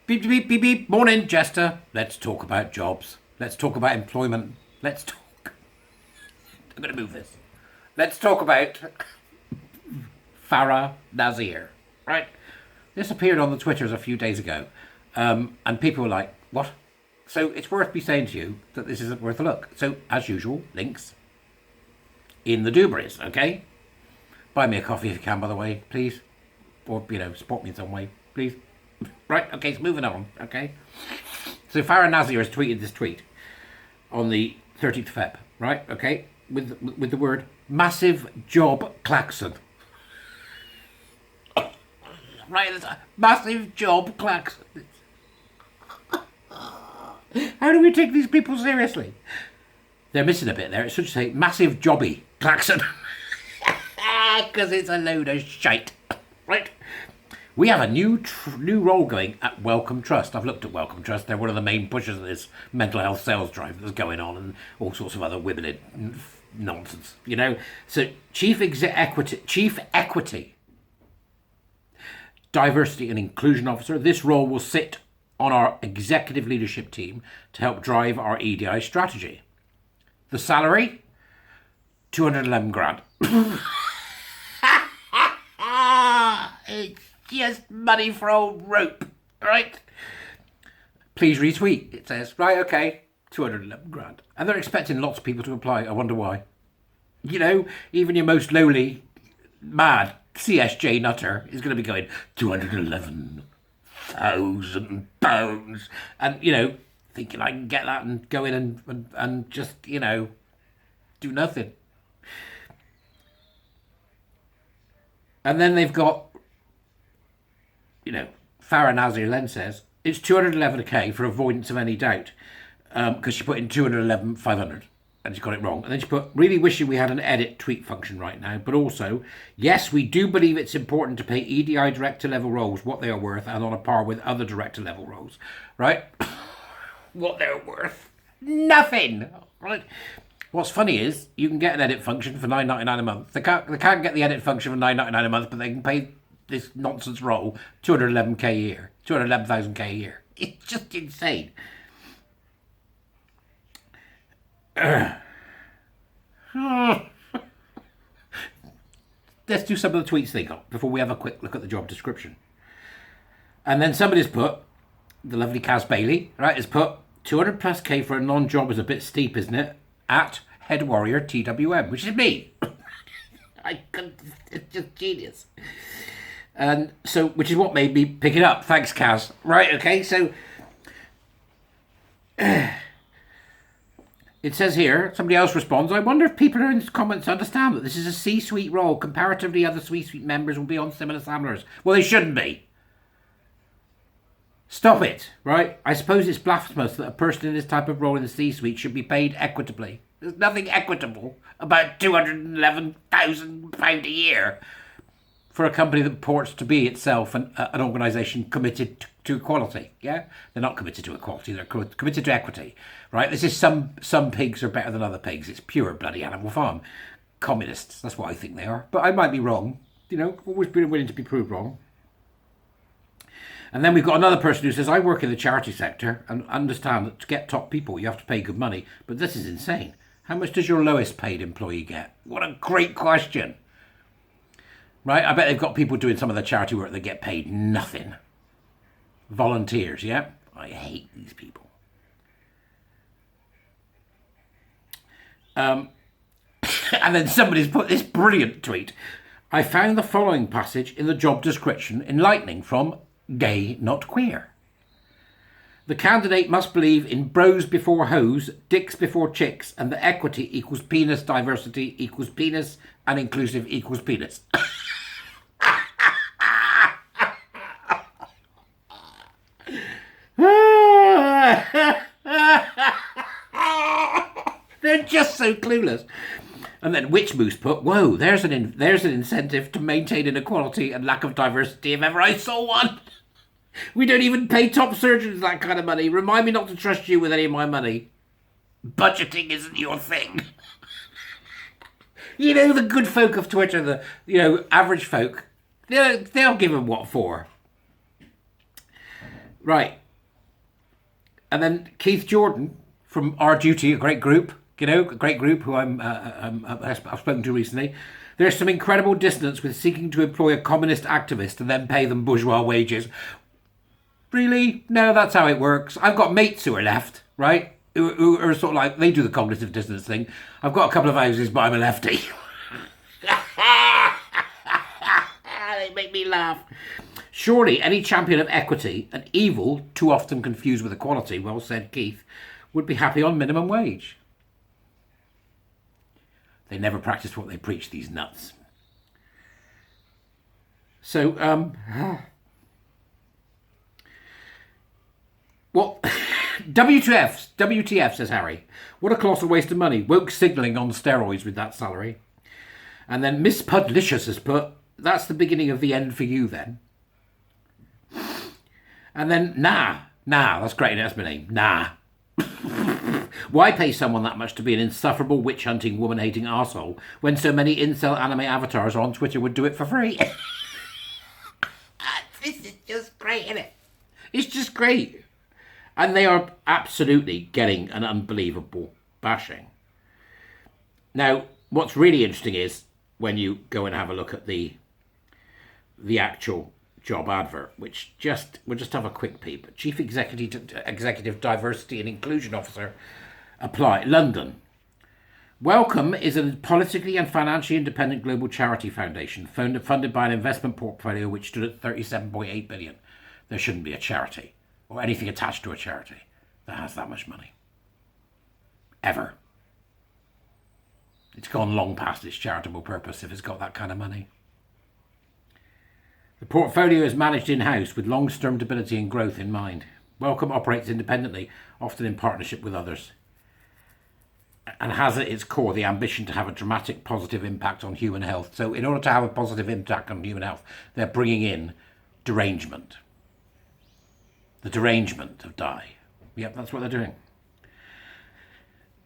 Beep, beep, beep, beep. Morning, Jester. Let's talk about jobs. Let's talk about employment. Let's talk. I'm going to move this. Let's talk about Farah Nazir. Right? This appeared on the Twitters a few days ago. And people were like, what? So it's worth me saying to you that this isn't worth a look. So, as usual, links in the doobaries, okay? Buy me a coffee if you can, by the way, please. Or, support me in some way, please. Right, okay, so moving on, okay? So Farah Nazir has tweeted this tweet on the 13th of Feb, right, okay? With the word, massive job klaxon. Right, it's a massive job klaxon. How do we take these people seriously? They're missing a bit there. It should say massive jobby klaxon. Because it's a load of shite, right? We have a new role going at Wellcome Trust. I've looked at Wellcome Trust. They're one of the main pushers of this mental health sales drive that's going on and all sorts of other wibbling nonsense, So Chief Equity, Diversity and Inclusion Officer. This role will sit on our executive leadership team to help drive our EDI strategy. The salary, 211 grand. It's just money for old rope, right? Please retweet, it says. Right, okay, 211 grand. And they're expecting lots of people to apply. I wonder why. Even your most lowly, mad CSJ nutter is going to be going, £211,000. And, thinking I can get that and go in and just, do nothing. And then they've got, Farah Nazir then says, it's 211k for avoidance of any doubt, because she put in 211,500 and she got it wrong. And then she put, really wishing we had an edit tweet function right now, but also, yes, we do believe it's important to pay EDI director level roles what they are worth and on a par with other director level roles, right? What they're worth? Nothing, right? What's funny is you can get an edit function for $9.99 a month. They can't get the edit function for $9.99 a month, but they can pay this nonsense role 211k a year, 211,000k a year. It's just insane. Let's do some of the tweets they got before we have a quick look at the job description. And then somebody's put, the lovely Kaz Bailey, right, has put 200 plus k for a non-job is a bit steep, isn't it? At Head Warrior TWM, which is me. It's just genius. And so, which is what made me pick it up. Thanks, Kaz. Right, okay, so it says here, somebody else responds, I wonder if people in the comments understand that this is a C-suite role. Comparatively, other C-suite members will be on similar salaries. Well, they shouldn't be. Stop it, right? I suppose it's blasphemous that a person in this type of role in the C-suite should be paid equitably. There's nothing equitable about £211,000 a year for a company that purports to be itself an organisation committed to equality. Yeah, they're not committed to equality; they're committed to equity. Right? This is some pigs are better than other pigs. It's pure bloody Animal Farm. Communists. That's what I think they are, but I might be wrong. Always been willing to be proved wrong. And then we've got another person who says, I work in the charity sector and understand that to get top people, you have to pay good money. But this is insane. How much does your lowest paid employee get? What a great question. Right? I bet they've got people doing some of the charity work that get paid nothing. Volunteers, yeah? I hate these people. And then somebody's put this brilliant tweet. I found the following passage in the job description enlightening from Gay Not Queer. The candidate must believe in bros before hoes, dicks before chicks, and that equity equals penis, diversity equals penis, and inclusive equals penis. They're just so clueless. And then Witch Moose put, whoa, there's an incentive to maintain inequality and lack of diversity if ever I saw one. We don't even pay top surgeons that kind of money. Remind me not to trust you with any of my money. Budgeting isn't your thing. The good folk of Twitter, the average folk, they'll give them what for. Right. And then Keith Jordan from Our Duty, a great group, a great group who I've spoken to recently. There's some incredible dissonance with seeking to employ a communist activist and then pay them bourgeois wages. Really? No, that's how it works. I've got mates who are left, right? Who are sort of like, they do the cognitive dissonance thing. I've got a couple of houses, but I'm a lefty. They make me laugh. Surely any champion of equity and evil, too often confused with equality, well said Keith, would be happy on minimum wage. They never practice what they preach, these nuts. So, well, WTF, says Harry. What a colossal waste of money. Woke signalling on steroids with that salary. And then Miss Pudlicious has put, that's the beginning of the end for you then. And then, nah, that's great, that's my name, nah. Why pay someone that much to be an insufferable, witch-hunting, woman-hating arsehole when so many incel anime avatars on Twitter would do it for free? This is just great, isn't it? It's just great. And they are absolutely getting an unbelievable bashing. Now, what's really interesting is when you go and have a look at the actual job advert, which we'll just have a quick peep. Chief Executive Diversity and Inclusion Officer, apply, London. Welcome is a politically and financially independent global charity foundation funded by an investment portfolio which stood at 37.8 billion. There shouldn't be a charity or anything attached to a charity that has that much money. Ever. It's gone long past its charitable purpose if it's got that kind of money. The portfolio is managed in-house with long-term stability and growth in mind. Welcome operates independently, often in partnership with others, and has at its core the ambition to have a dramatic positive impact on human health. So in order to have a positive impact on human health, they're bringing in derangement. The derangement of die. Yep, that's what they're doing.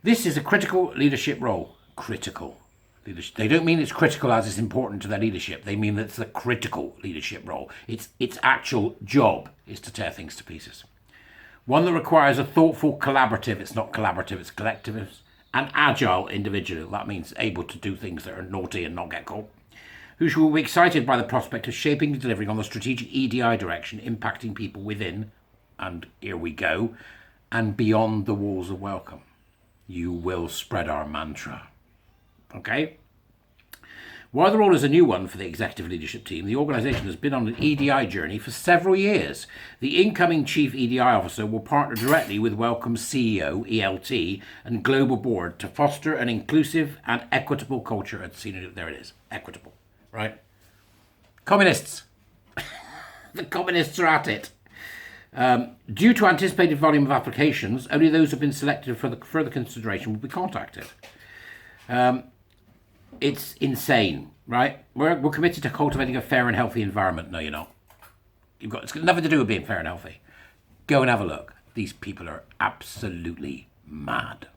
This is a critical leadership role. Critical leadership. They don't mean it's critical as it's important to their leadership. They mean that it's a critical leadership role. Its actual job is to tear things to pieces. One that requires a thoughtful, collaborative, it's not collaborative, it's collectivist, and agile individual. That means able to do things that are naughty and not get caught. Who will be excited by the prospect of shaping and delivering on the strategic EDI direction, impacting people within, and here we go, and beyond the walls of welcome. You will spread our mantra. Okay? While the role is a new one for the executive leadership team, the organisation has been on an EDI journey for several years. The incoming chief EDI officer will partner directly with Welcome's CEO, ELT, and global board to foster an inclusive and equitable culture. There it is, equitable, right? Communists. The communists are at it. Due to anticipated volume of applications, only those who have been selected for the further consideration will be contacted. It's insane, right? We're committed to cultivating a fair and healthy environment. No, you're not. It's got nothing to do with being fair and healthy. Go and have a look. These people are absolutely mad.